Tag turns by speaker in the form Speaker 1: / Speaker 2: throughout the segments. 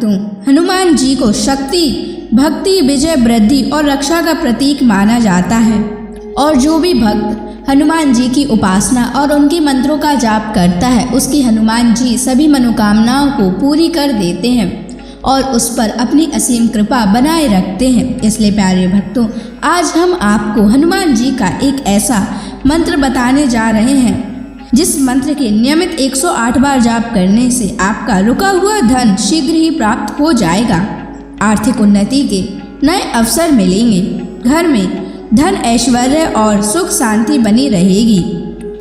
Speaker 1: भक्तों, हनुमान जी को शक्ति, भक्ति, विजय, वृद्धि और रक्षा का प्रतीक माना जाता है और जो भी भक्त हनुमान जी की उपासना और उनके मंत्रों का जाप करता है उसकी हनुमान जी सभी मनोकामनाओं को पूरी कर देते हैं और उस पर अपनी असीम कृपा बनाए रखते हैं। इसलिए प्यारे भक्तों, आज हम आपको हनुमान जी का एक ऐसा मंत्र बताने जा रहे हैं जिस मंत्र के नियमित 108 बार जाप करने से आपका रुका हुआ धन शीघ्र ही प्राप्त हो जाएगा। आर्थिक उन्नति के नए अवसर मिलेंगे, घर में धन, ऐश्वर्य और सुख शांति बनी रहेगी।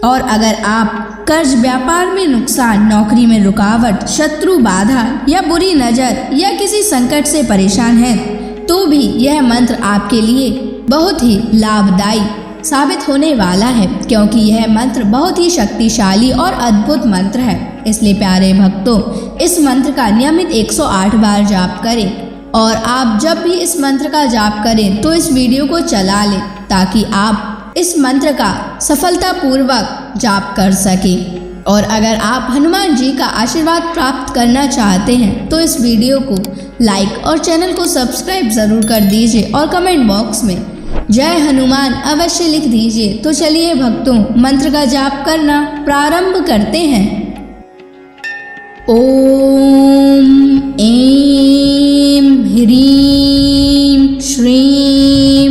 Speaker 1: और अगर आप कर्ज, व्यापार में नुकसान, नौकरी में रुकावट, शत्रु बाधा या बुरी नज़र या किसी संकट से परेशान हैं तो भी यह मंत्र आपके लिए बहुत ही लाभदायी साबित होने वाला है, क्योंकि यह मंत्र बहुत ही शक्तिशाली और अद्भुत मंत्र है। इसलिए प्यारे भक्तों, इस मंत्र का नियमित 108 बार जाप करें और आप जब भी इस मंत्र का जाप करें तो इस वीडियो को चला लें ताकि आप इस मंत्र का सफलतापूर्वक जाप कर सकें। और अगर आप हनुमान जी का आशीर्वाद प्राप्त करना चाहते हैं तो इस वीडियो को लाइक और चैनल को सब्सक्राइब ज़रूर कर दीजिए और कमेंट बॉक्स में जय हनुमान अवश्य लिख दीजिए। तो चलिए भक्तों, मंत्र का जाप करना प्रारंभ करते हैं। ओम ऐं ह्रीं श्रीं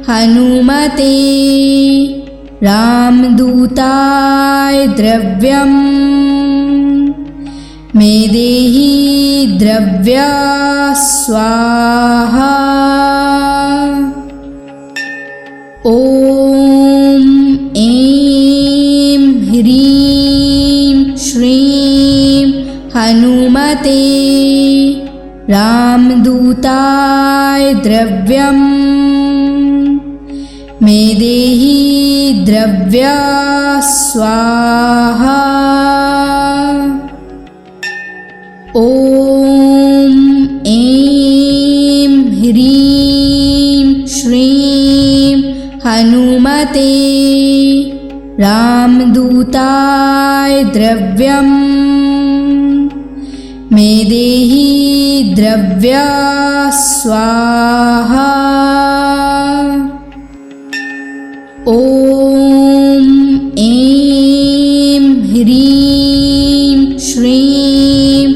Speaker 1: हनुमते रामदूताय द्रव्यं मे देहि द्रव्या स्वाहा। ओम ऐं ह्रीं श्रीं हनुमते रामदूताय द्रव्यं मे देहि द्रव्या स्वाहा। ओम ऐं ह्रीं श्रीं हनुमते रामदूताय द्रव्यं मे देहि द्रव्या स्वाहा। ओम ऐं ह्रीं श्रीं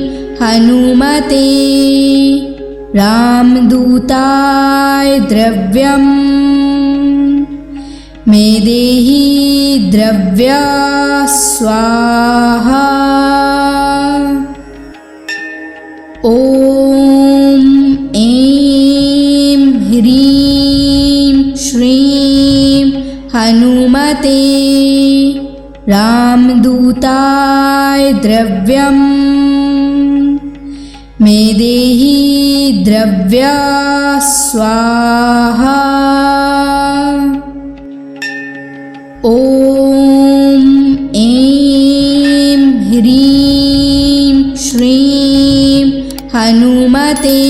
Speaker 1: हनुमते रामदूताय द्रव्यं मे देहि द्रव्या स्वाहा। ओम ऐं ह्रीं श्रीं हनुमते रामदूताय द्रव्यं मे देहि द्रव्या स्वाहा। ओम ऐं ह्रीं श्रीं हनुमते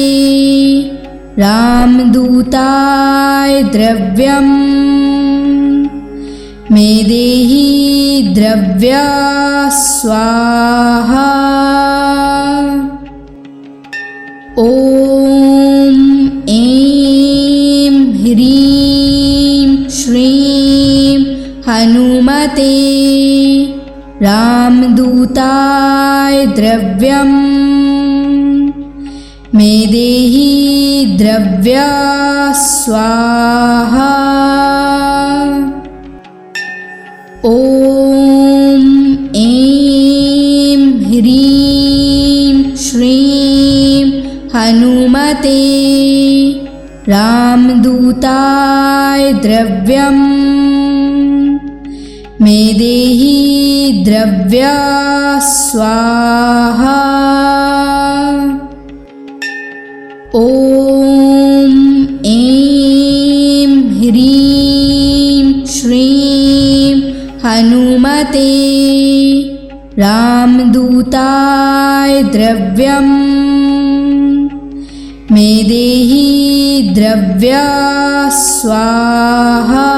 Speaker 1: रामदूताय द्रव्यं मे देहि द्रव्या स्वाहा। ओम ऐं ह्रीं श्रीं हनुमते रामदूताय द्रव्यं मे देहि द्रव्या स्वाहा। ओम ऐं ह्रीं श्रीं हनुमते रामदूताय द्रव्यं मे देहि द्रव्या स्वाहा। ओम ऐं ह्रीं श्रीं हनुमते रामदूताय द्रव्यं मे देहि द्रव्या स्वाहा।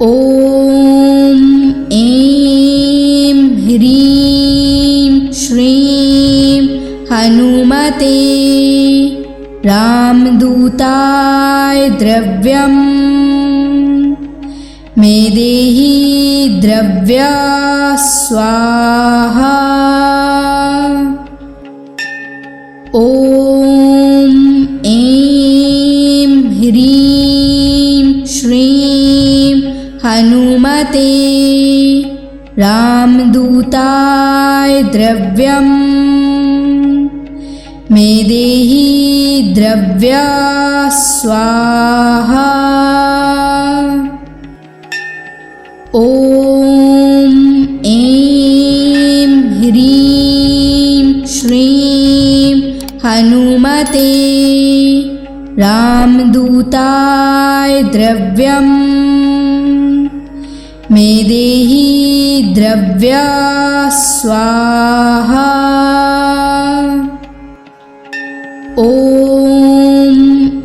Speaker 1: ओम ऐं ह्रीं श्रीं द्रव्यम् मे देहि द्रव्या स्वाहा। ॐ ऐं ह्रीं श्रीं हनुमते रामदूताय द्रव्यम् मे देहि द्रव्या स्वाहा। ॐ ऐं ह्रीं श्रीं हनुमते रामदूताय द्रव्यम् मे देहि द्रव्या स्वाहा। ॐ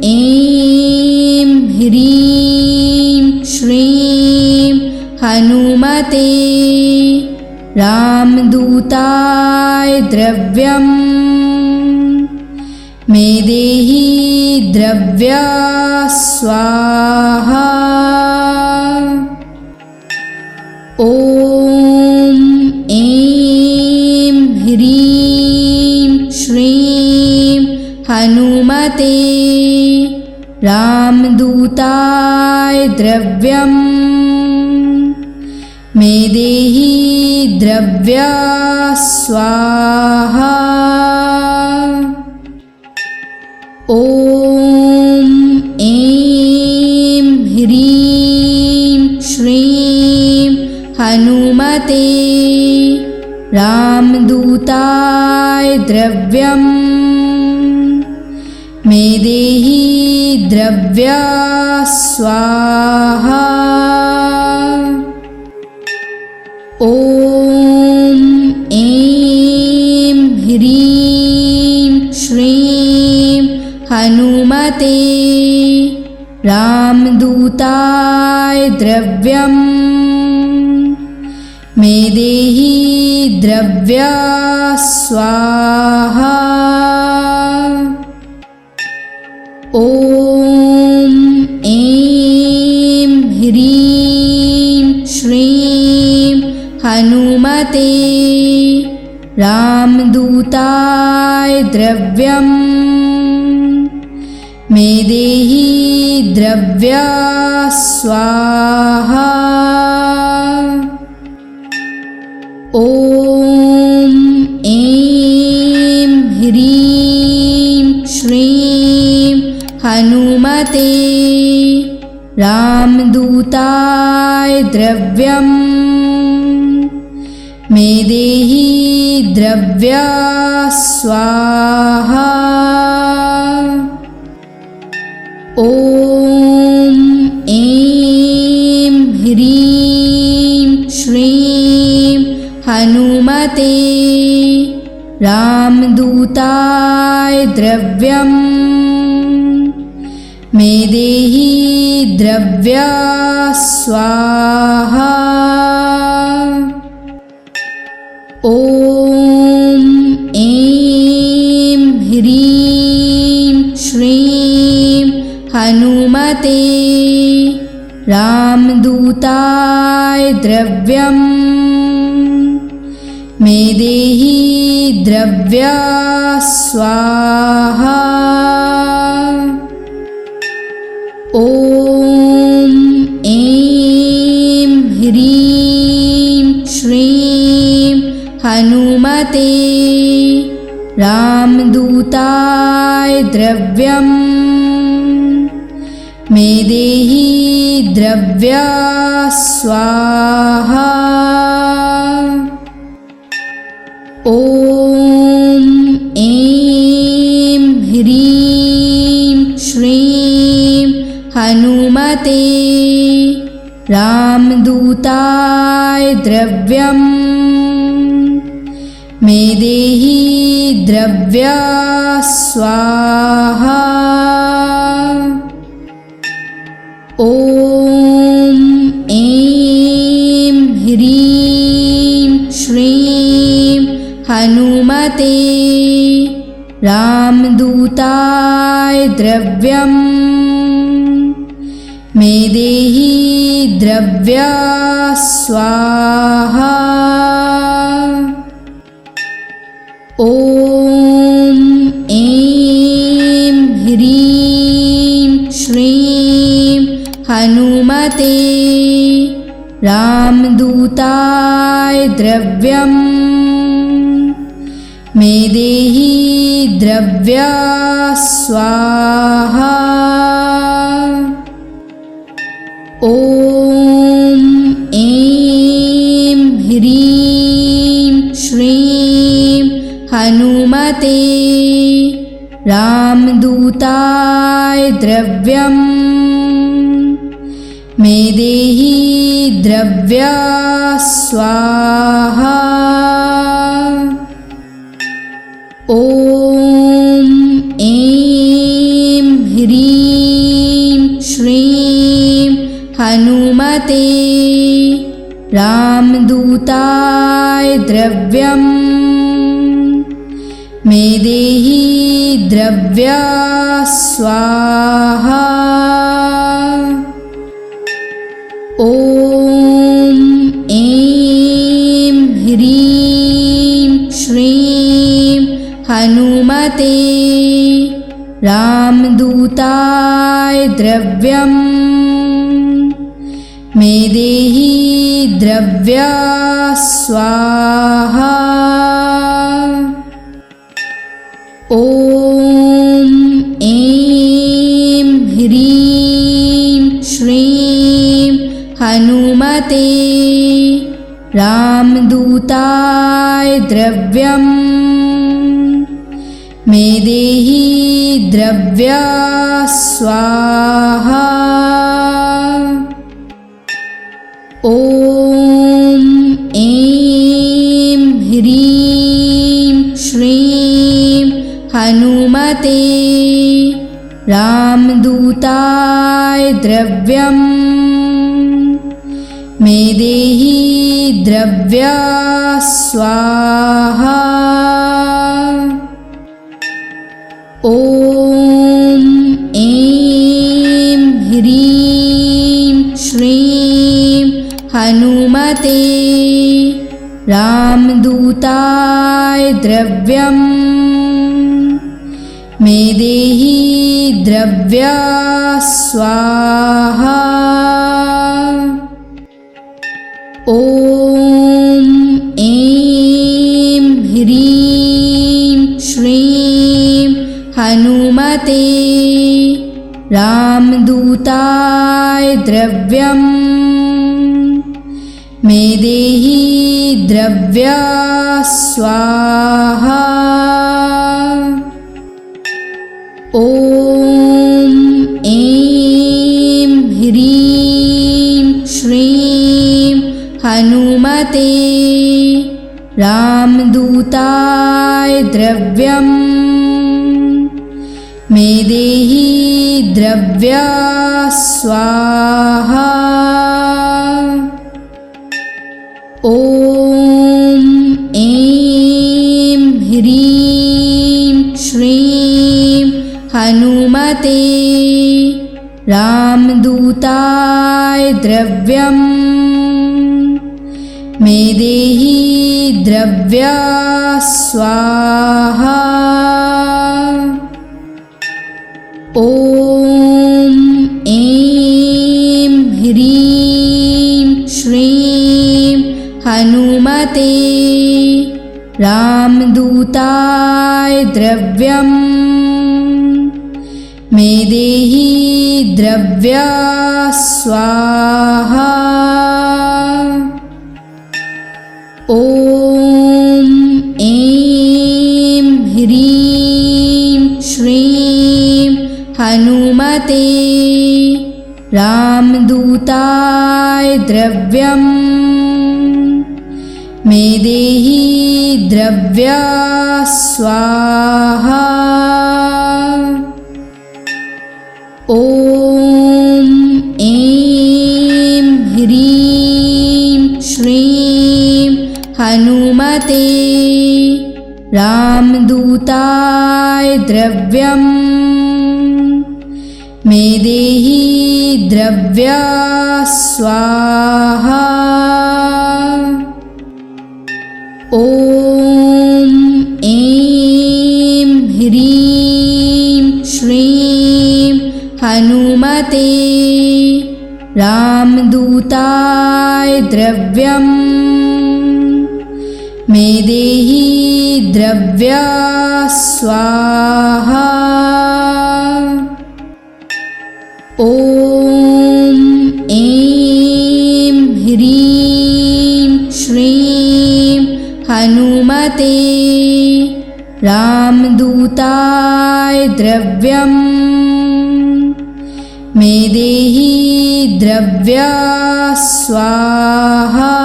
Speaker 1: ऐं ह्रीं श्रीं हनुमते रामदूताय द्रव्यम् मे देहि द्रव्या स्वाहा। ॐ ऐं ह्रीं श्रीं हनुमते रामदूताय द्रव्यम् मे देहि द्रव्या स्वाहा। ॐ ऐं ह्रीं श्रीं हनुमते रामदूताय द्रव्यम् मे देहि द्रव्या स्वाहा। ॐ ऐं ह्रीं श्रीं हनुमते रामदूताय द्रव्यम् मे देहि द्रव्या स्वाहा। ॐ ऐं ह्रीं श्रीं हनुमते रामदूताय द्रव्यम् मे देहि द्रव्या स्वाहा। ॐ ऐं ह्रीं श्रीं हनुमते रामदूताय द्रव्यम् मे देहि द्रव्या स्वाहा। ॐ ऐं ह्रीं श्रीं हनुमते रामदूताय द्रव्यम् मे देहि द्रव्या स्वाहा। ॐ ऐं ह्रीं श्रीं हनुमते रामदूताय द्रव्यम् मे देहि द्रव्या स्वाहा। ॐ ऐं ह्रीं श्रीं हनुमते रामदूताय द्रव्यम् मे देहि द्रव्या स्वाहा। ॐ ऐं ह्रीं श्रीं हनुमते रामदूताय द्रव्यम् मे देहि द्रव्या स्वाहा। ॐ ऐं ह्रीं श्रीं हनुमते रामदूताय द्रव्यम् मे देहि द्रव्या स्वाहा। ॐ ऐं ह्रीं श्रीं हनुमते रामदूताय द्रव्यम्। मे देहि द्रव्या स्वाहा। ॐ ऐं ह्रीं श्रीं हनुमते रामदूताय द्रव्यम्। मे देहि द्रव्या स्वाहा। ॐ ऐं ह्रीं श्रीं हनुमते रामदूताय द्रव्यम्। मे देहि द्रव्या स्वाहा। ॐ ऐं ह्रीं श्रीं हनुमते रामदूताय द्रव्यम्। मे देहि द्रव्या स्वाहा। ॐ ऐं ह्रीं श्रीं हनुमते रामदूताय द्रव्यम्। मे देहि द्रव्या स्वाहा। ॐ ऐं ह्रीं श्रीं हनुमते रामदूताय द्रव्यम्। मे देहि द्रव्या स्वाहा। ॐ ऐं ह्रीं श्रीं हनुमते रामदूताय द्रव्यम्। मे देहि द्रव्या स्वाहा। ॐ ऐं ह्रीं श्रीं हनुमते रामदूताय द्रव्यम्। मे देहि द्रव्या स्वाहा। ॐ ऐं ह्रीं श्रीं हनुमते रामदूताय द्रव्यम्। मे देहि द्रव्या स्वाहा। ॐ ऐं ह्रीं श्रीं हनुमते रामदूताय द्रव्यम्। मे देहि द्रव्या स्वाहा। ॐ ऐं ह्रीं श्रीं हनुमते रामदूताय द्रव्यम्। मे देहि द्रव्या स्वाहा। ॐ ऐं ह्रीं श्रीं हनुमते रामदूताय द्रव्यम्। मे देहि द्रव्या स्वाहा। ॐ ऐं ह्रीं श्रीं हनुमते रामदूताय द्रव्यम्। मे देहि द्रव्या स्वाहा। ॐ ऐं ह्रीं श्रीं हनुमते रामदूताय द्रव्यम् मे देहि द्रव्या स्वाहा। ॐ ऐं ह्रीं श्रीं हनुमते रामदूताय द्रव्यम् मे देहि द्रव्या स्वाहा।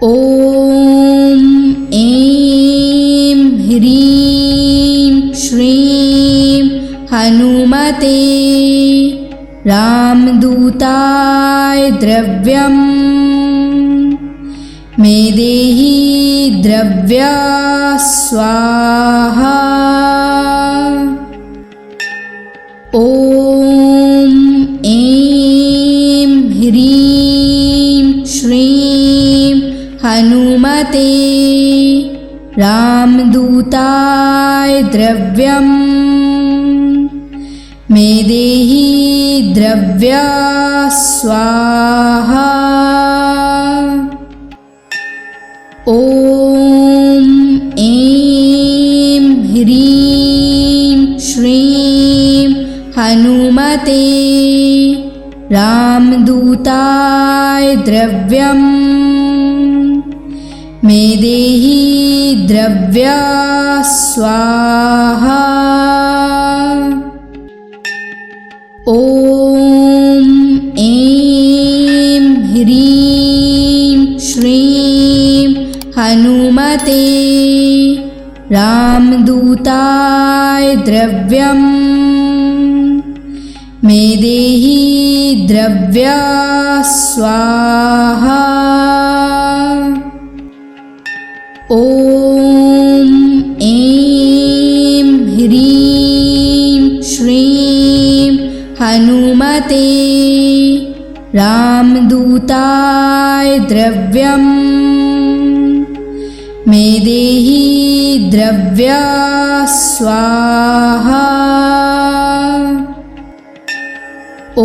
Speaker 1: ॐ ऐं ह्रीं श्रीं हनुमते रामदूताय द्रव्यम् मे देहि द्रव्या स्वाहा। ॐ ऐं ह्रीं श्रीं हनुमते रामदूताय द्रव्यम् मे देहि द्रव्या स्वाहा। ॐ ऐं ह्रीं श्रीं हनुमते रामदूताय द्रव्यम् मे देहि द्रव्या स्वाहा। ॐ ऐं ह्रीं श्रीं हनुमते रामदूताय द्रव्यम् मे देहि द्रव्या स्वाहा। ॐ ऐं ह्रीं श्रीं हनुमते रामदूताय द्रव्यम् मे देहि द्रव्या स्वाहा। ॐ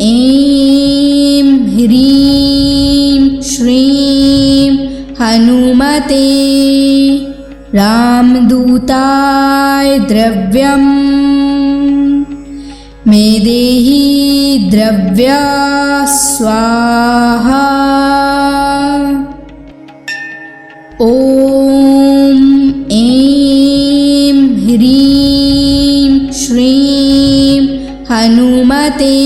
Speaker 1: ऐं ह्रीं श्रीं हनुमते रामदूताय द्रव्यम् मे देहि द्रव्या स्वाहा। ॐ ऐं ह्रीं श्रीं हनुमते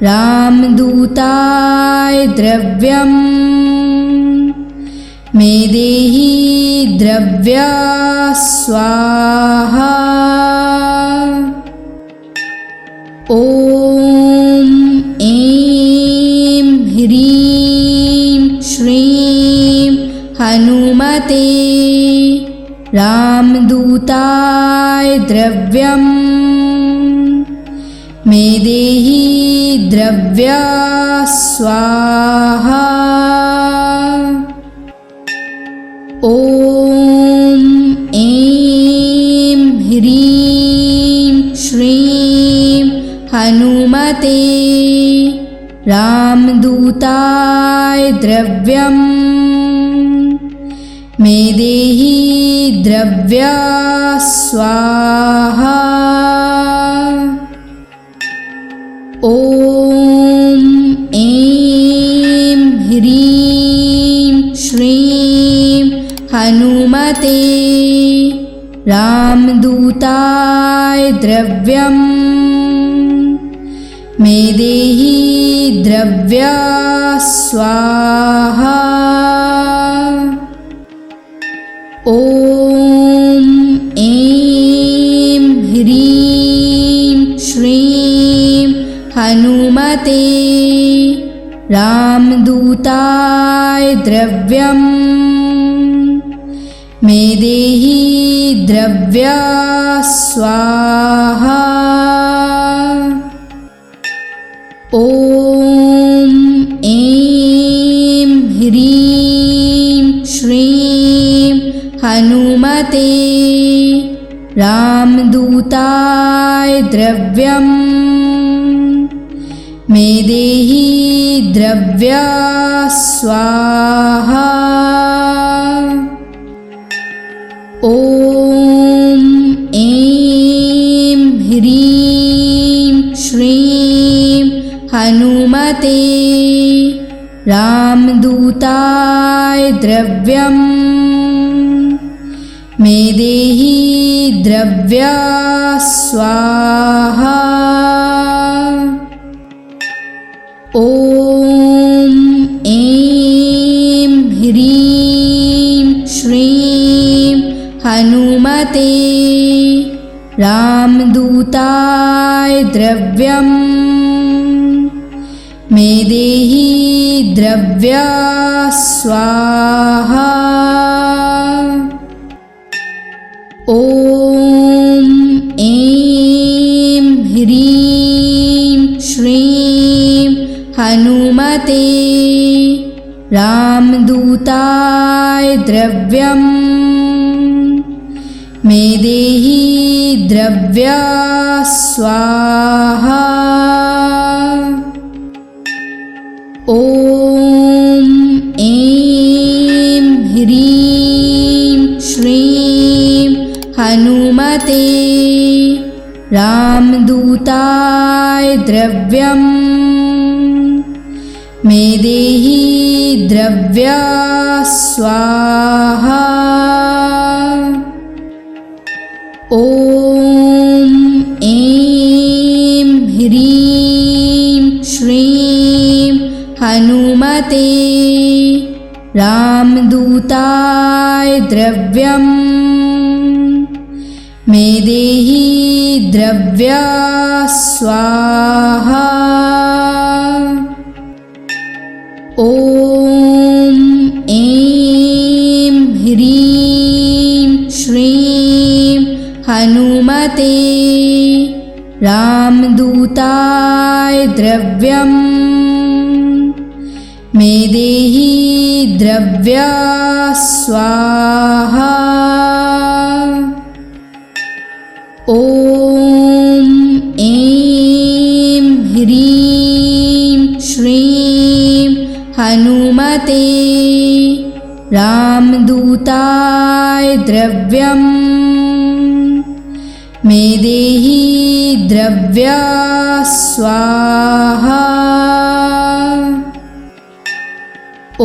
Speaker 1: रामदूताय द्रव्यम् मे देहि द्रव्या स्वाहा। ॐ ऐं ह्रीं श्रीं हनुमते रामदूताय द्रव्यम् मे देहि द्रव्या स्वाहा। ॐ ऐं ह्रीं श्रीं हनुमते रामदूताय द्रव्यम् मे देहि द्रव्या स्वाहा। ॐ ऐं ह्रीं श्रीं हनुमते रामदूताय द्रव्यम् मे देहि द्रव्या स्वाहा। ॐ ऐं ह्रीं श्रीं हनुमते रामदूताय द्रव्यम् मेदेहि द्रव्या स्वाहा। ॐ ऐं ह्रीं श्रीं हनुमते रामदूताय द्रव्यम् मेदेहि द्रव्या स्वाहा। ॐ ऐं ह्रीं श्रीं हनुमते रामदूताय द्रव्यम् मेदेहि द्रव्या स्वाहा। ॐ ऐं ह्रीं श्रीं हनुमते रामदूताय द्रव्यम् मेदेहि द्रव्या स्वाहा। ॐ ऐं ह्रीं श्रीं हनुमते रामदूताय द्रव्यम् मेदेहि द्रव्या स्वाहा। ॐ ऐं ह्रीं श्रीं हनुमते रामदूताय द्रव्यम् मेदेहि द्रव्या स्वाहा। ॐ ऐं ह्रीं श्रीं हनुमते रामदूताय द्रव्यम् मेदेहि द्रव्या स्वाहा। ॐ ऐं ह्रीं श्रीं हनुमते रामदूताय द्रव्यम् मेदेहि द्रव्या स्वाहा। ॐ ऐं ह्रीं श्रीं हनुमते रामदूताय द्रव्यम् मेदेहि द्रव्या स्वाहा। ॐ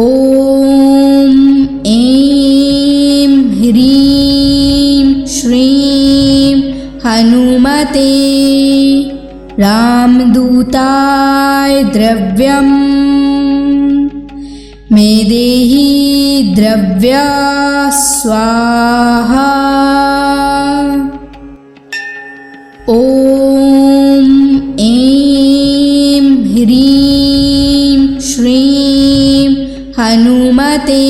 Speaker 1: ऐं ह्रीं श्रीं हनुमते रामदूताय द्रव्यम् मेदेहि द्रव्या स्वाहा। ॐ ऐं ह्रीं श्रीं हनुमते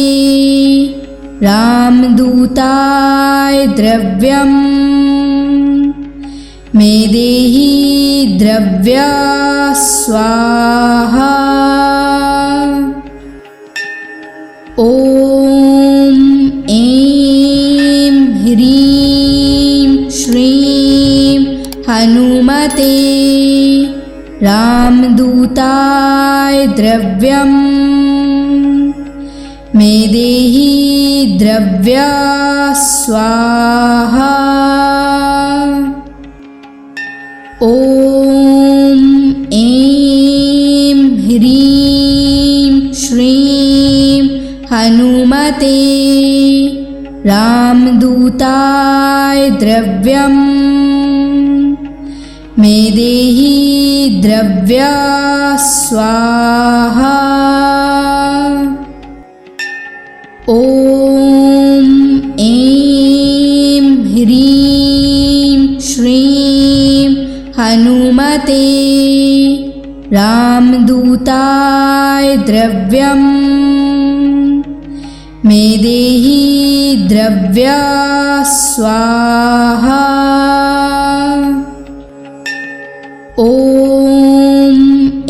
Speaker 1: रामदूताय द्रव्यम् मेदेहि द्रव्या स्वाहा। ॐ ऐं ह्रीं श्रीं हनुमते रामदूताय द्रव्यम् मेदेहि द्रव्या स्वाहा। ॐ ऐं ह्रीं श्रीं हनुमते रामदूताय द्रव्यम् मेदेहि द्रव्या स्वाहा। ॐ ऐं ह्रीं श्रीं हनुमते रामदूताय द्रव्यम् मे देहि द्रव्या स्वाहा। ॐ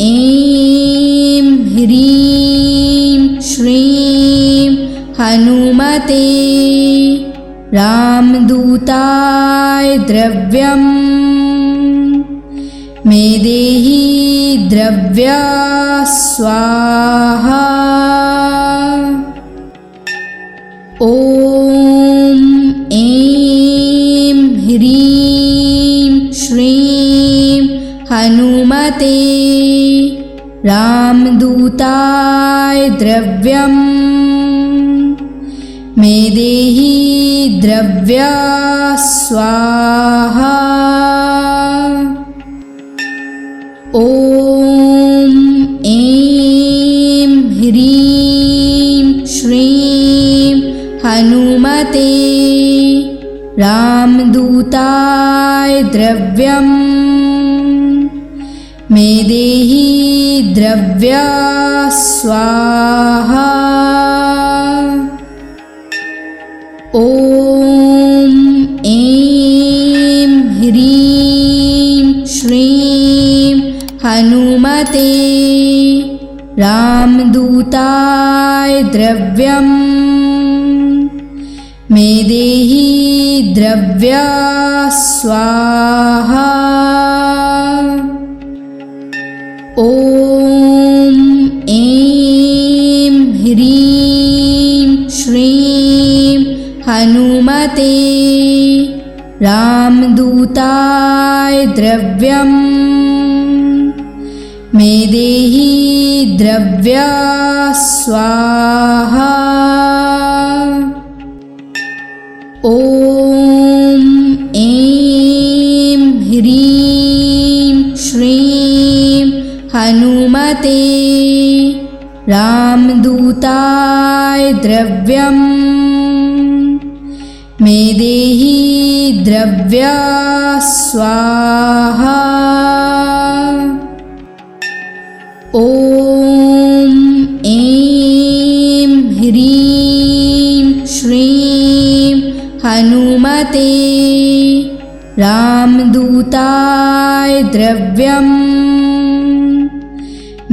Speaker 1: ऐं ह्रीं श्रीं हनुमते रामदूताय द्रव्यम् मे देहि द्रव्या स्वाहा। ॐ ऐं ह्रीं श्रीं हनुमते रामदूताय द्रव्यम् मे देहि द्रव्या स्वाहा। ॐ ऐं ह्रीं श्रीं हनुमते रामदूताय द्रव्यम् मे देहि द्रव्या स्वाहा। ॐ ऐं ह्रीं श्रीं हनुमते रामदूताय द्रव्यम् मे देहि द्रव्या स्वाहा। ॐ ऐं ह्रीं श्रीं हनुमते रामदूताय द्रव्यम् मे देहि द्रव्या स्वाहा। ॐ ऐं ह्रीं श्रीं हनुमते रामदूताय द्रव्यम् मे देहि द्रव्या स्वाहा। ॐ ऐं ह्रीं श्रीं हनुमते रामदूताय द्रव्यम्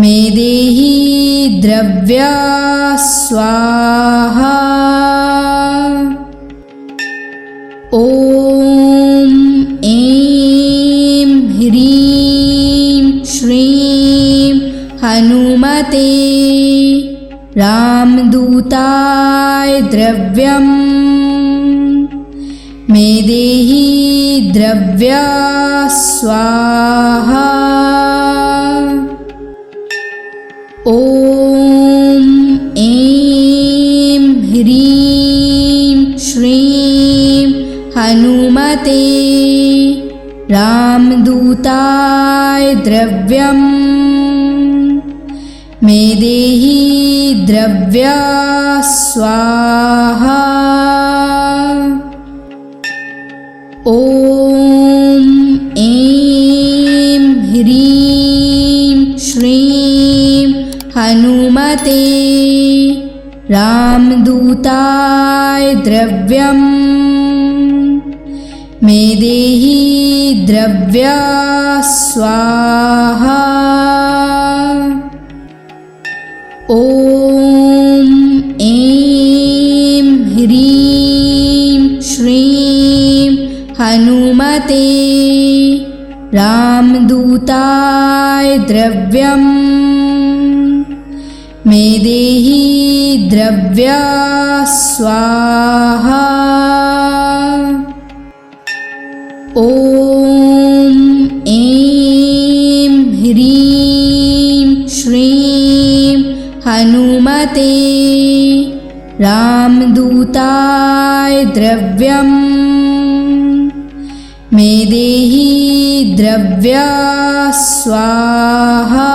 Speaker 1: मे देहि द्रव्या स्वाहा। ॐ ऐं ह्रीं श्रीं हनुमते रामदूताय द्रव्यम् मे देहि द्रव्या स्वाहा। ॐ ऐं ह्रीं श्रीं हनुमते रामदूताय द्रव्यम् मे देहि द्रव्या स्वाहा। ॐ ऐं ह्रीं श्रीं हनुमते रामदूताय द्रव्यम् मे देहि द्रव्या स्वाहा। ॐ ऐं ह्रीं श्रीं हनुमते रामदूताय द्रव्यम् मे देहि द्रव्या स्वाहा। ॐ ऐं ह्रीं श्रीं हनुमते रामदूताय द्रव्यम् मे देहि द्रव्या स्वाहा।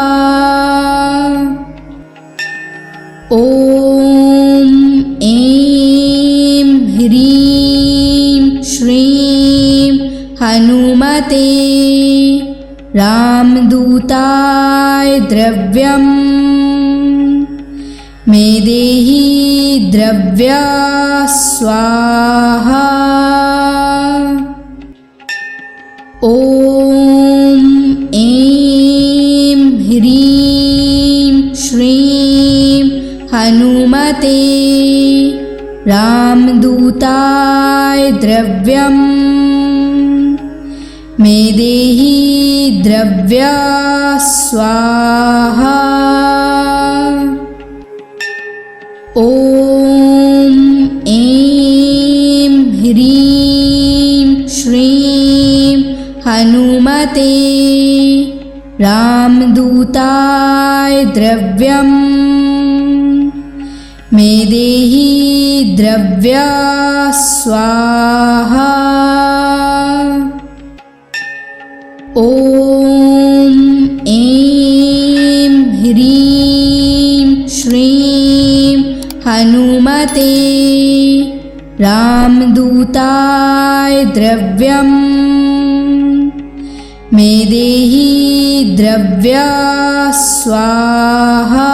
Speaker 1: ॐ ऐं ह्रीं श्रीं हनुमते रामदूताय द्रव्यम् मे देहि द्रव्या स्वाहा। ॐ ऐं ह्रीं श्रीं हनुमते रामदूताय द्रव्यम्। मे देहि द्रव्या स्वाहा। ॐ ऐं ह्रीं श्रीं हनुमते रामदूताय द्रव्यम्। मे देहि द्रव्या स्वाहा। ॐ ऐं ह्रीं श्रीं हनुमते रामदूताय द्रव्यम्। मे देहि द्रव्या स्वाहा।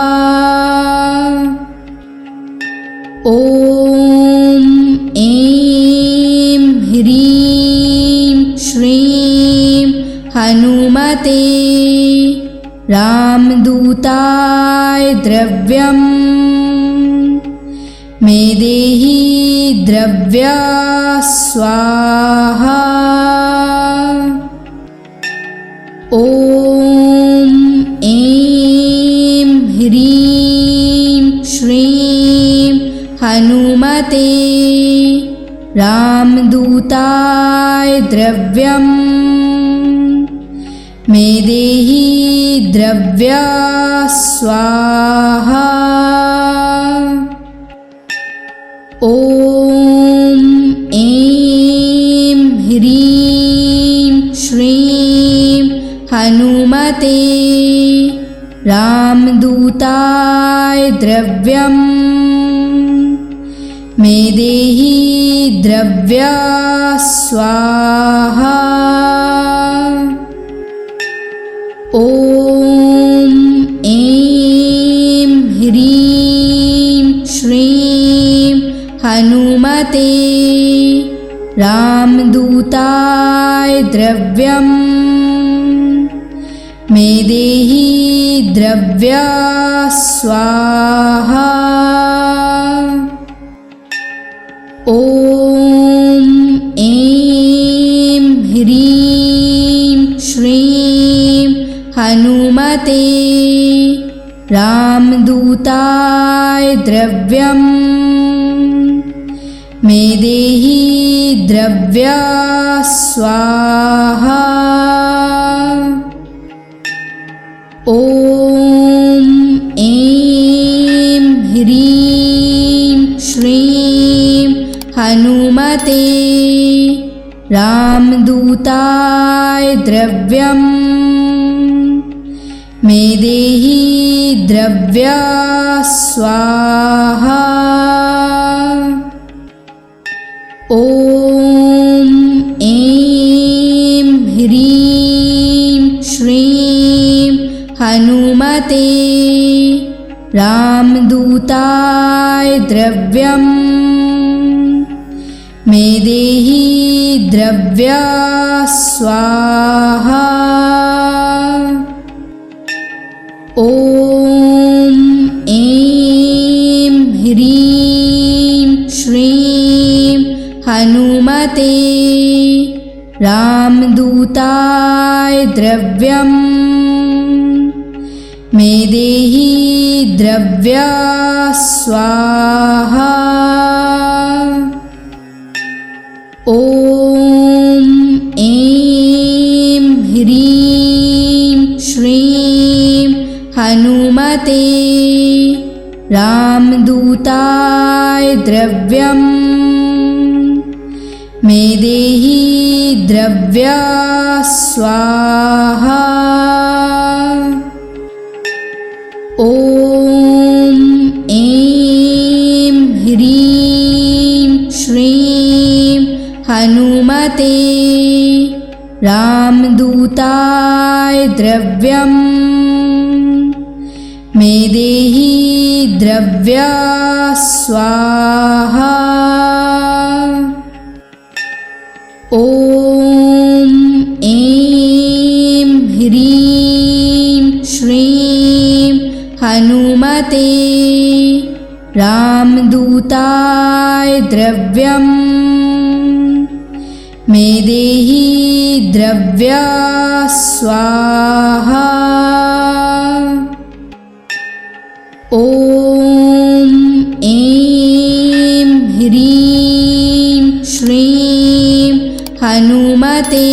Speaker 1: ॐ ऐं ह्रीं श्रीं हनुमते रामदूताय द्रव्यम्। मे देहि द्रव्या स्वाहा। ॐ ऐं ह्रीं श्रीं हनुमते रामदूताय द्रव्यम्। मे देहि द्रव्या स्वाहा। ॐ ऐं ह्रीं श्रीं हनुमते रामदूताय द्रव्यम्। मे देहि द्रव्या स्वाहा। ॐ ऐं ह्रीं श्रीं हनुमते रामदूताय द्रव्यम्। मे देहि द्रव्या स्वाहा। ॐ ऐं ह्रीं श्रीं हनुमते रामदूताय द्रव्यम्। मे देहि द्रव्या स्वाहा। ॐ ऐं ह्रीं श्रीं हनुमते रामदूताय द्रव्यम्। मे देहि द्रव्या स्वाहा। ॐ ऐं ह्रीं श्रीं हनुमते रामदूताय द्रव्यम्। मे देहि द्रव्या स्वाहा। ॐ ऐं ह्रीं श्रीं हनुमते रामदूताय द्रव्यम्। मे देहि द्रव्या स्वाहा। ॐ ऐं ह्रीं श्रीं हनुमते रामदूताय द्रव्यम्। मे देहि द्रव्या स्वाहा। ॐ ऐं ह्रीं श्रीं हनुमते रामदूताय द्रव्यम्। मेदेहि द्रव्या स्वाहा। ॐ ऐं ह्रीं श्रीं हनुमते रामदूताय द्रव्यम्। मेदेहि द्रव्या स्वाहा। ॐ ऐं ह्रीं श्रीं हनुमते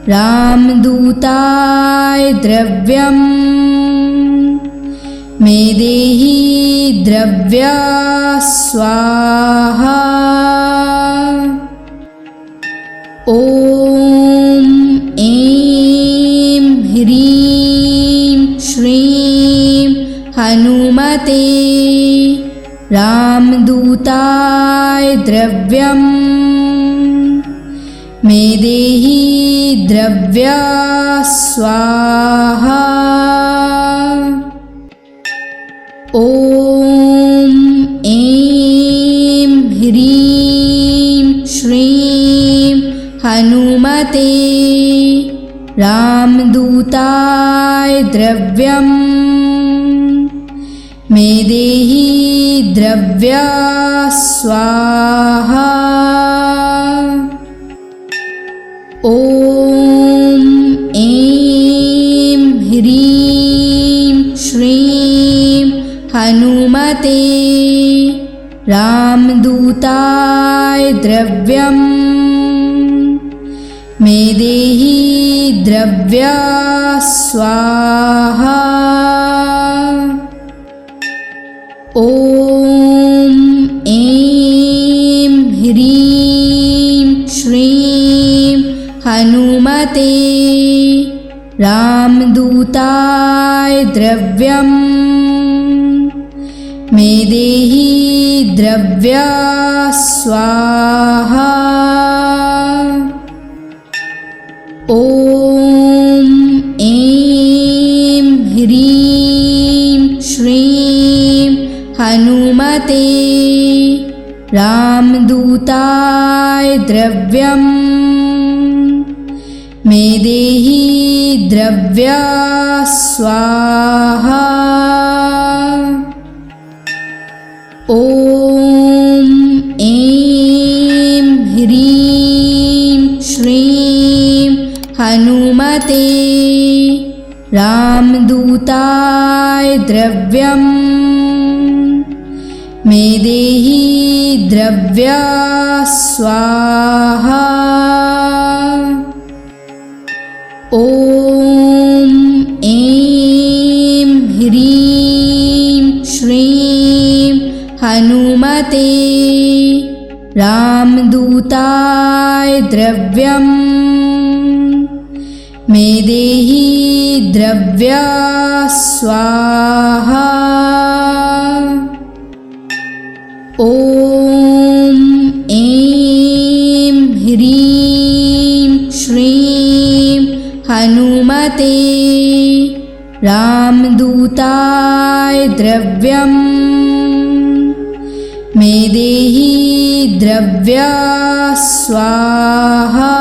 Speaker 1: रामदूताय द्रव्यम्। मेदेहि द्रव्या स्वाहा। ॐ ऐं ह्रीं श्रीं हनुमते रामदूताय द्रव्यम्। मेदेहि द्रव्या स्वाहा। ॐ ऐं ह्रीं श्रीं हनुमते रामदूताय द्रव्यम्। मेदेहि द्रव्या स्वाहा। ॐ ऐं ह्रीं श्रीं हनुमते रामदूताय द्रव्यम्। मेदेहि द्रव्या स्वाहा। ॐ ऐं ह्रीं श्रीं हनुमते रामदूताय द्रव्यम्। मेदेहि द्रव्या स्वाहा। ॐ ऐं ह्रीं श्रीं हनुमते रामदूताय द्रव्यम्। मेदेहि द्रव्या स्वाहा। ॐ ऐं ह्रीं श्रीं हनुमते रामदूताय द्रव्यम्। मेदेहि द्रव्या स्वाहा। ॐ ऐं ह्रीं श्रीं हनुमते रामदूताय द्रव्यम्। मेदेहि द्रव्या स्वाहा। ॐ ऐं ह्रीं श्रीं हनुमते रामदूताय द्रव्यम्। मेदेहि द्रव्या स्वाहा।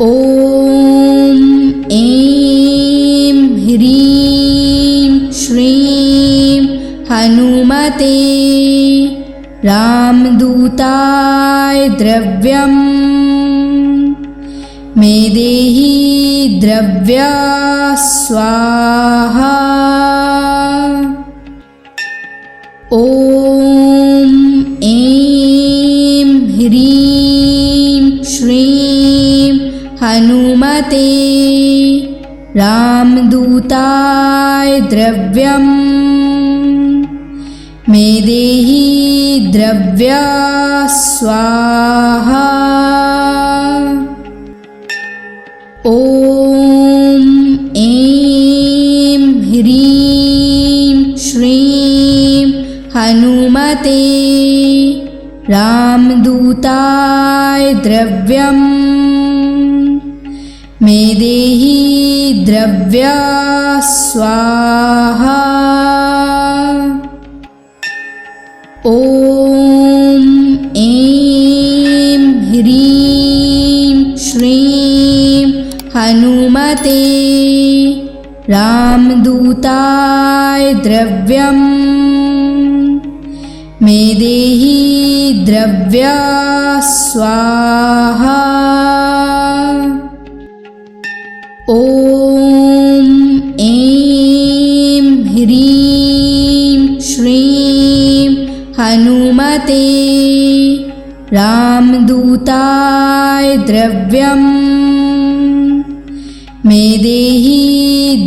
Speaker 1: ॐ ऐं ह्रीं श्रीं हनुमते रामदूताय द्रव्यम्। मेदेहि द्रव्या स्वाहा। ॐ ऐं ह्रीं श्रीं हनुमते रामदूताय द्रव्यम्। मेदेहि द्रव्या स्वाहा। ॐ ऐं ह्रीं श्रीं हनुमते रामदूताय द्रव्यम्। मेदेहि द्रव्या स्वाहा। ॐ ऐं ह्रीं श्रीं हनुमते रामदूताय द्रव्यम् मेदेहि द्रव्या स्वाहा। ॐ ऐं ह्रीं श्रीं हनुमते रामदूताय द्रव्यम् मेदेहि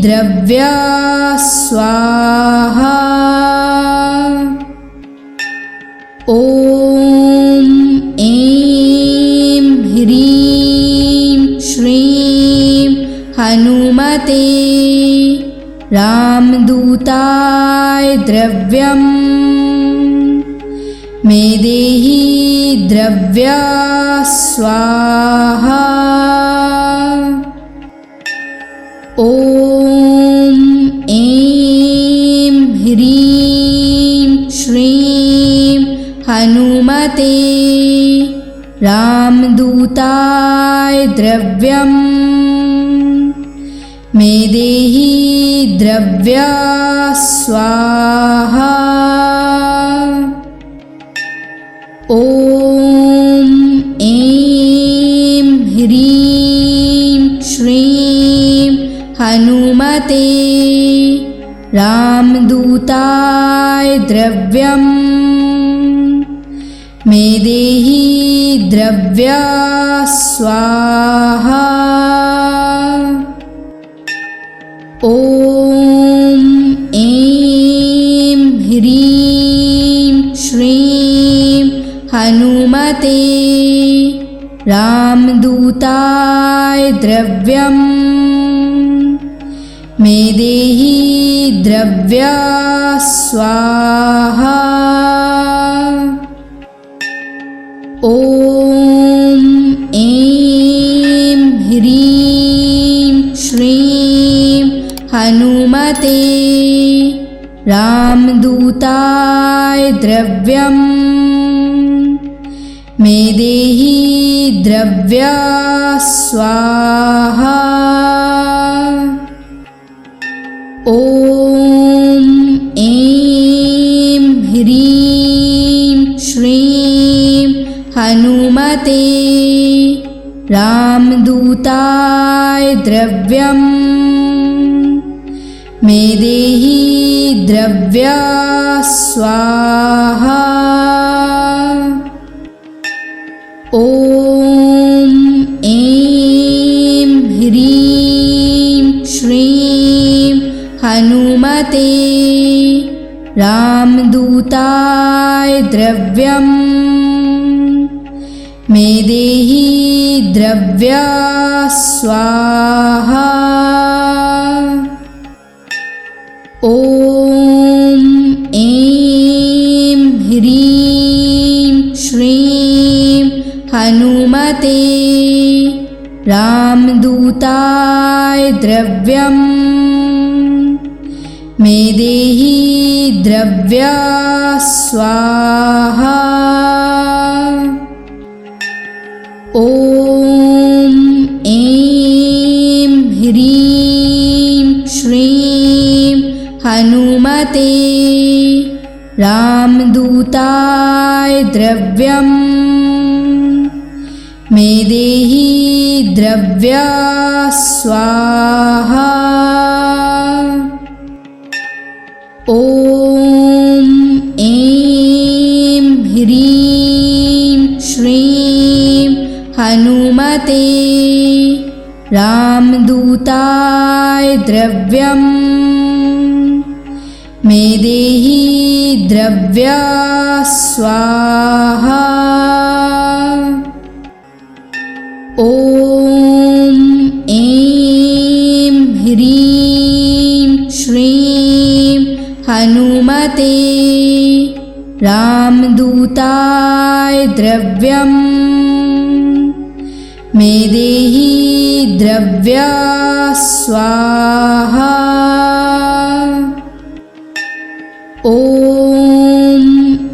Speaker 1: द्रव्या स्वाहा। ॐ ऐं ह्रीं श्रीं हनुमते रामदूताय द्रव्यम् मेदेहि द्रव्या स्वाहा। ॐ ऐं ह्रीं श्रीं हनुमते रामदूताय द्रव्यम् मेदेहि द्रव्या स्वाहा। ॐ ऐं ह्रीं श्रीं हनुमते रामदूताय द्रव्यम् मेदेहि द्रव्या स्वाहा। ॐ ऐं ह्रीं श्रीं हनुमते रामदूताय द्रव्यम् मेदेहि द्रव्या स्वाहा। ॐ ऐं ह्रीं श्रीं हनुमते रामदूताय द्रव्यम् मेदेहि द्रव्या स्वाहा। ॐ ऐं ह्रीं श्रीं हनुमते रामदूताय द्रव्यम् मेदेहि द्रव्या स्वाहा। ॐ ऐं ह्रीं श्रीं हनुमते रामदूताय द्रव्यम् मेदेहि द्रव्या स्वाहा। ॐ ऐं ह्रीं श्रीं हनुमते रामदूताय द्रव्यम् मेदेहि द्रव्या स्वाहा। ॐ ऐं ह्रीं श्रीं हनुमते रामदूताय द्रव्यम् मेदेहि द्रव्या स्वाहा। ॐ ऐं ह्रीं श्रीं हनुमते रामदूताय द्रव्यम् मेदेहि द्रव्या स्वाहा। ॐ ऐं ह्रीं श्रीं हनुमते रामदूताय द्रव्यम् मे देहि द्रव्या स्वाहा। ॐ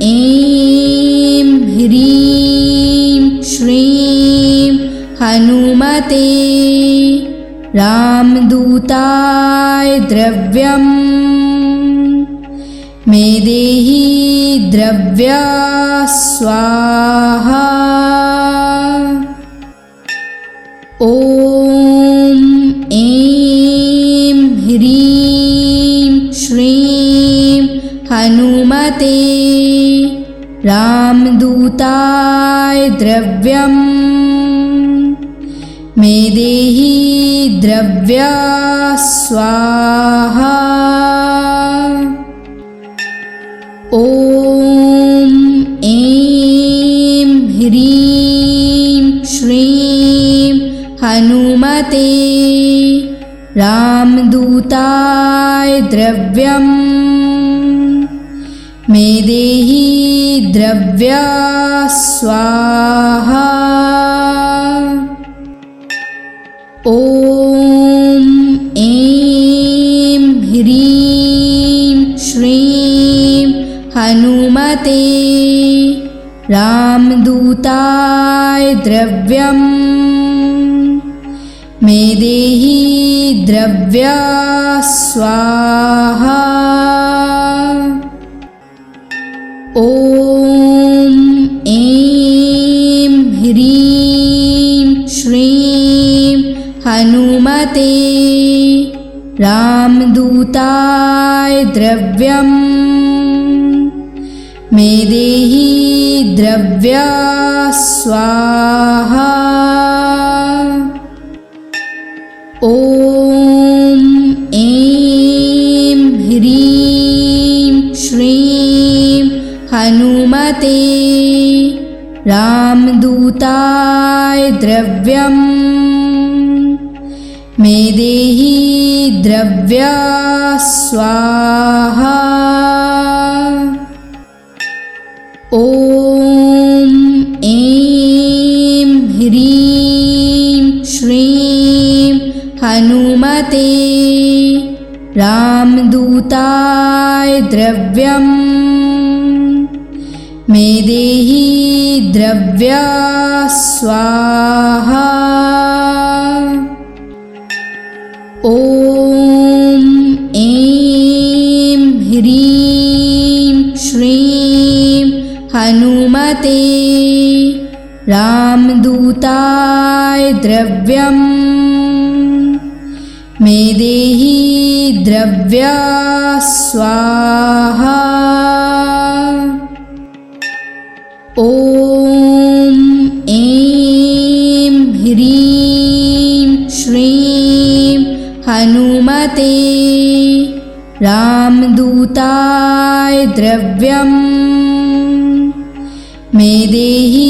Speaker 1: ऐं ह्रीं श्रीं हनुमते रामदूताय द्रव्यम्। मे देहि द्रव्या स्वाहा। ॐ ऐं ह्रीं श्रीं हनुमते रामदूताय द्रव्यम्। मे देहि द्रव्या स्वाहा। ॐ ऐं ह्रीं श्रीं हनुमते रामदूताय द्रव्यम्। मे देहि द्रव्या स्वाहा। ॐ ऐं ह्रीं श्रीं हनुमते रामदूताय द्रव्यम्। मे देहि द्रव्या स्वाहा। ॐ ऐं ह्रीं श्रीं हनुमते रामदूताय द्रव्यम्। मे देहि द्रव्या स्वाहा। ॐ ऐं ह्रीं श्रीं हनुमते रामदूताय द्रव्यम्। मे देहि द्रव्या स्वाहा। ॐ ऐं ह्रीं श्रीं हनुमते रामदूताय द्रव्यम्। मे देहि द्रव्या स्वाहा। ॐ ऐं ह्रीं श्रीं हनुमते रामदूताय द्रव्यम्। मे देहि द्रव्या स्वाहा। ॐ ऐं ह्रीं श्रीं हनुमते रामदूताय द्रव्यम्। मे देहि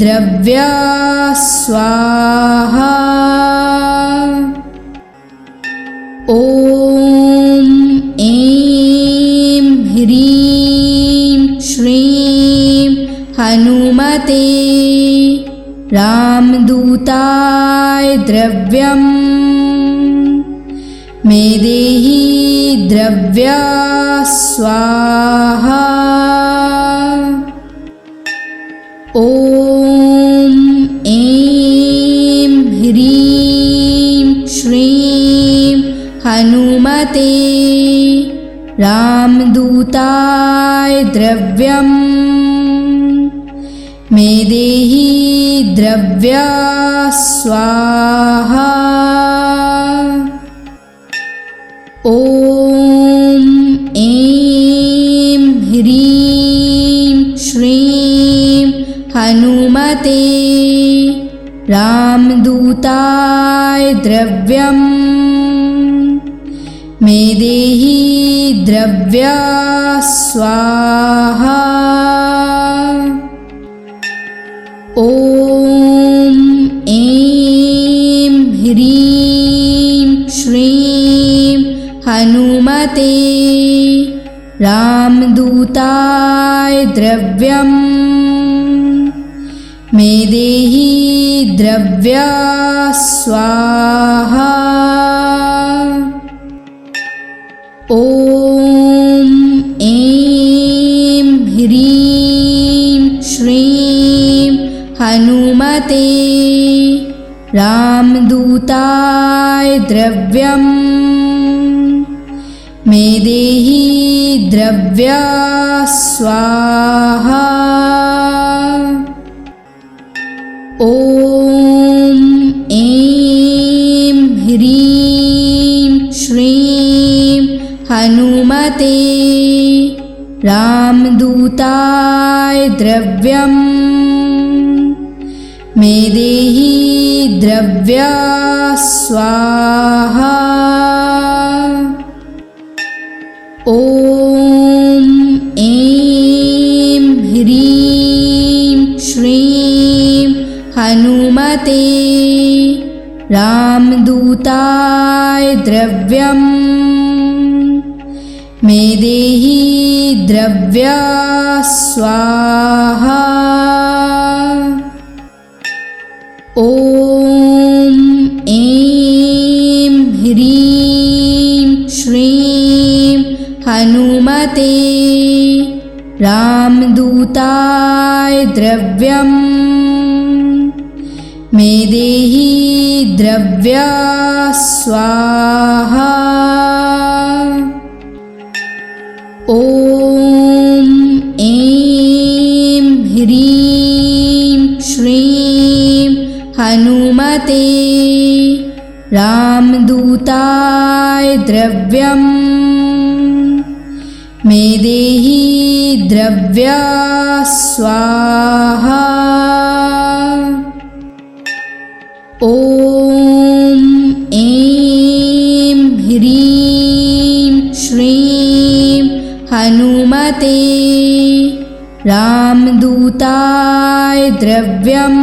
Speaker 1: द्रव्या स्वाहा। ॐ ऐं ह्रीं श्रीं हनुमते रामदूताय द्रव्यम्। मे देहि द्रव्या स्वाहा। ॐ ऐं ह्रीं श्रीं हनुमते रामदूताय द्रव्यम्। मे देहि द्रव्या स्वाहा। ॐ ऐं ह्रीं श्रीं हनुमते रामदूताय द्रव्यम्। मे देहि द्रव्या स्वाहा। ॐ ऐं ह्रीं श्रीं हनुमते रामदूताय द्रव्यम्। मे देहि द्रव्या द्रव्या स्वाहा। ॐ ऐं ह्रीं श्रीं हनुमते रामदूताय द्रव्यं मे देहि द्रव्या स्वाहा। ॐ ऐं ह्रीं श्रीं हनुमते रामदूताय द्रव्यं मे देहि द्रव्या स्वाहा। ॐ ऐं ह्रीं श्रीं हनुमते रामदूताय द्रव्यं मे देहि द्रव्या स्वाहा। ॐ ऐं ह्रीं श्रीं हनुमते रामदूताय द्रव्यं मे देहि द्रव्या स्वाहा। ॐ ऐं ह्रीं श्रीं हनुमते रामदूताय द्रव्यं मे देहि द्रव्या स्वाहा। ॐ ऐं ह्रीं श्रीं हनुमते रामदूताय द्रव्यं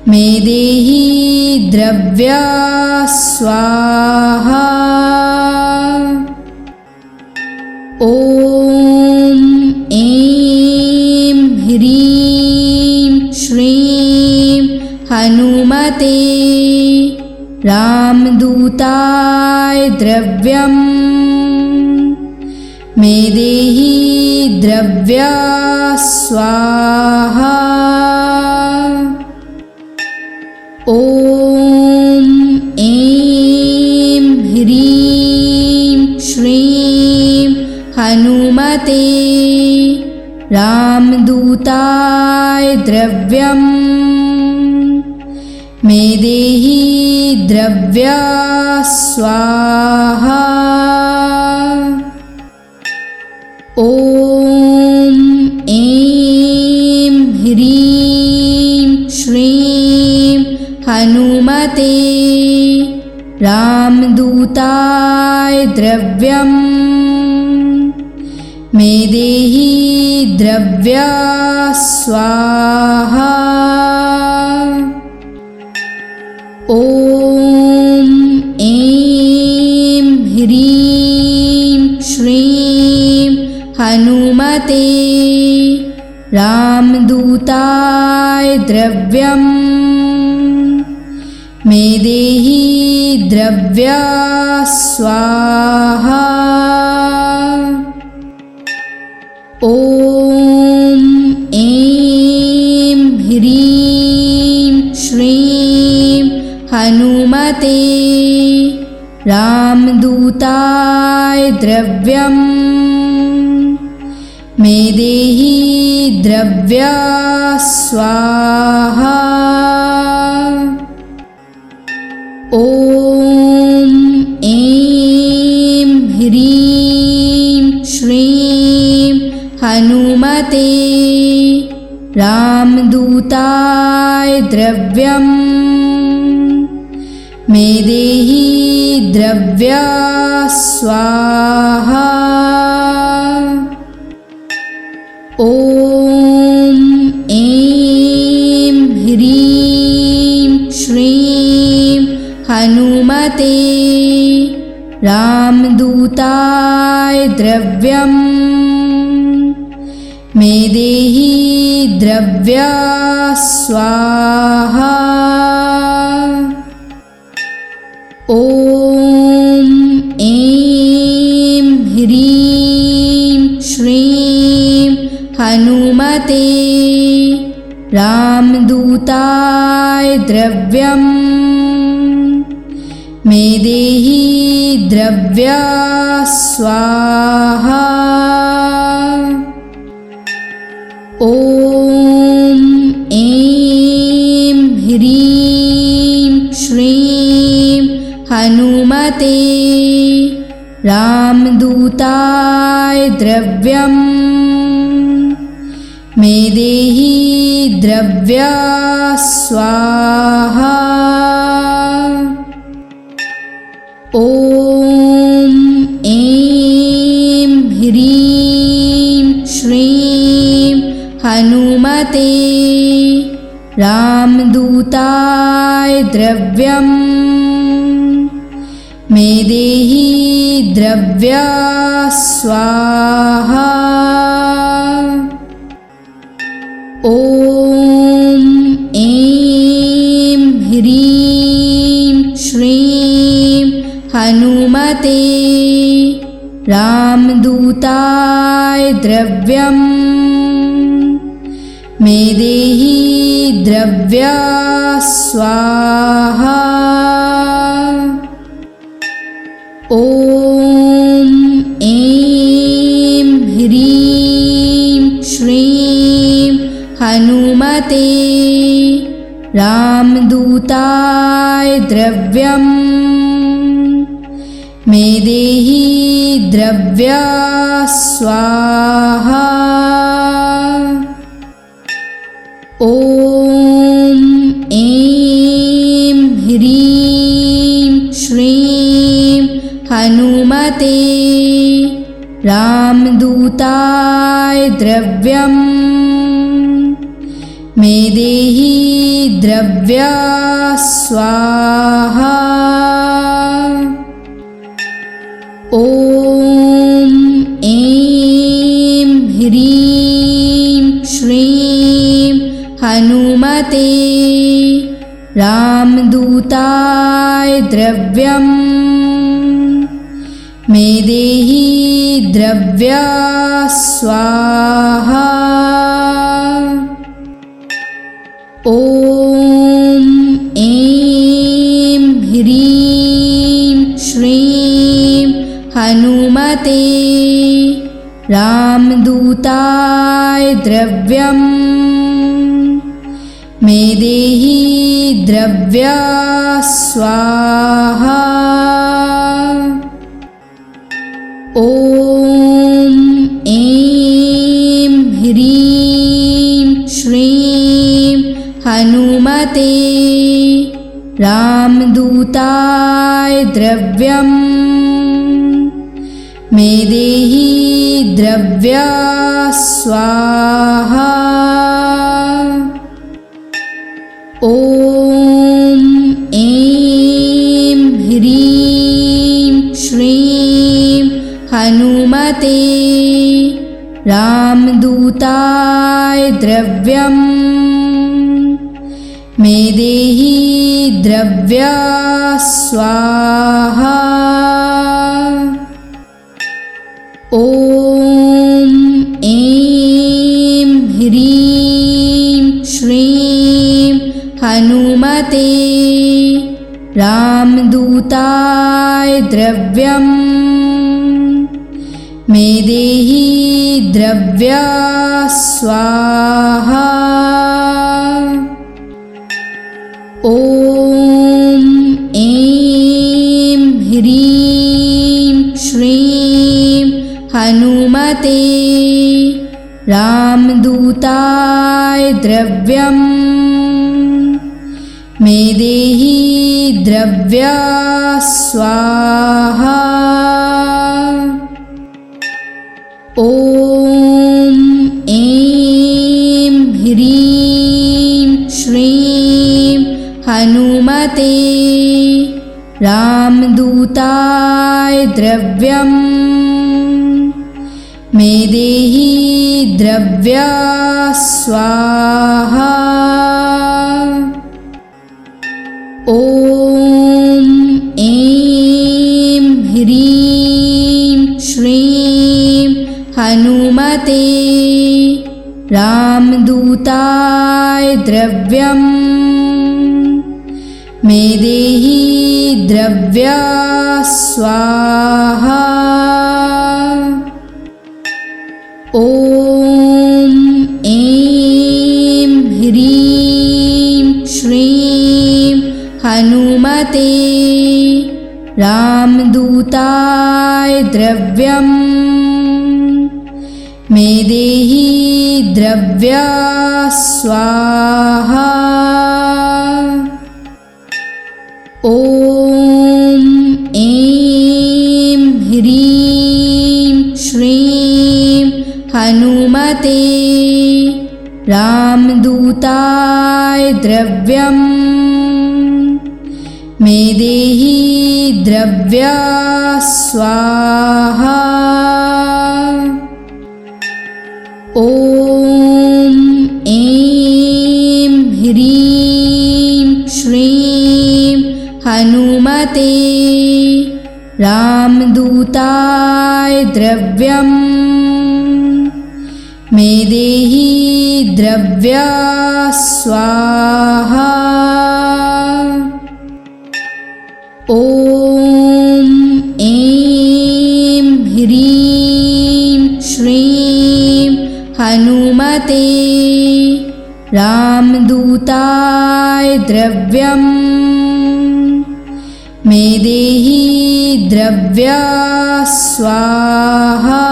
Speaker 1: मे देहि द्रव्या स्वाहा। ॐ ऐं ह्रीं श्रीं हनुमते रामदूताय द्रव्यं मे देहि द्रव्या स्वाहा। ॐ ऐं ह्रीं श्रीं हनुमते रामदूताय द्रव्यं मे देहि द्रव्या स्वाहा। ॐ ऐं ह्रीं श्रीं हनुमते रामदूताय द्रव्यं मे देहि द्रव्या स्वाहा। ॐ ऐं ह्रीं श्रीं हनुमते रामदूताय द्रव्यं मे देहि द्रव्या स्वाहा। ॐ ऐं ह्रीं श्रीं हनुमते रामदूताय द्रव्यं मे देहि द्रव्या स्वाहा। ॐ ऐं ह्रीं श्रीं हनुमते रामदूताय द्रव्यं मे देहि द्रव्या स्वाहा। ॐ ऐं ह्रीं श्रीं हनुमते रामदूताय द्रव्यं मे देहि द्रव्या स्वाहा। ॐ ऐं ह्रीं श्रीं हनुमते रामदूताय द्रव्यं मे देहि द्रव्या स्वाहा। ॐ ऐं ह्रीं श्रीं हनुमते रामदूताय द्रव्यं मे देहि द्रव्या स्वाहा। ॐ ऐं ह्रीं श्रीं हनुमते रामदूताय द्रव्यं मे देहि द्रव्या स्वाहा। ॐ ऐं ह्रीं श्रीं हनुमते रामदूताय द्रव्यं मे देहि द्रव्या स्वाहा। ॐ ऐं ह्रीं श्रीं हनुमते रामदूताय द्रव्यं मे देहि द्रव्या स्वाहा। ॐ ऐं ह्रीं श्रीं हनुमते रामदूताय द्रव्यं मे देहि द्रव्या स्वाहा। ॐ ऐं ह्रीं श्रीं हनुमते रामदूताय द्रव्यं मे देहि द्रव्या स्वाहा। ॐ ऐं ह्रीं श्रीं हनुमते रामदूताय द्रव्यं मे देहि द्रव्या स्वाहा। ॐ ऐं ह्रीं श्रीं हनुमते रामदूताय द्रव्यं मे देहि द्रव्या स्वाहा। ॐ ऐं ह्रीं श्रीं हनुमते रामदूताय द्रव्यं मे देहि द्रव्या स्वाहा। ॐ ऐं ह्रीं श्रीं हनुमते रामदूताय द्रव्यं मे देहि द्रव्या स्वाहा। ॐ ऐं ह्रीं श्रीं हनुमते रामदूताय द्रव्यं मे देहि द्रव्या स्वाहा। ॐ ऐं ह्रीं श्रीं हनुमते रामदूताय द्रव्यं मे देहि द्रव्या स्वाहा। ॐ ऐं ह्रीं श्रीं हनुमते रामदूताय द्रव्यम् मे देहि द्रव्या स्वाहा। ॐ ऐं ह्रीं श्रीं हनुमते रामदूताय द्रव्यम् मे देहि द्रव्या स्वाहा। ॐ ऐं ह्रीं श्रीं हनुमते रामदूताय द्रव्यम् मे देहि द्रव्या स्वाहा। ॐ ऐं ह्रीं श्रीं हनुमते रामदूताय द्रव्यम् मे देहि द्रव्या स्वाहा। ॐ ऐं ह्रीं श्रीं हनुमते रामदूताय द्रव्यम् मे देहि द्रव्या स्वाहा।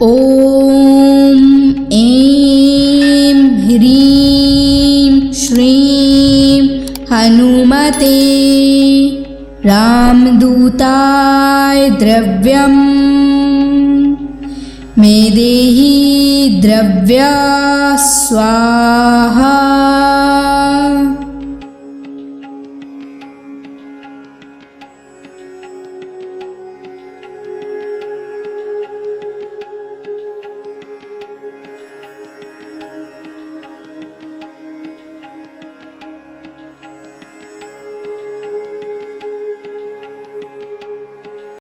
Speaker 1: ॐ ऐं ह्रीं श्रीं हनुमते रामदूताय द्रव्यम् मे देहि द्रव्या स्वाहा।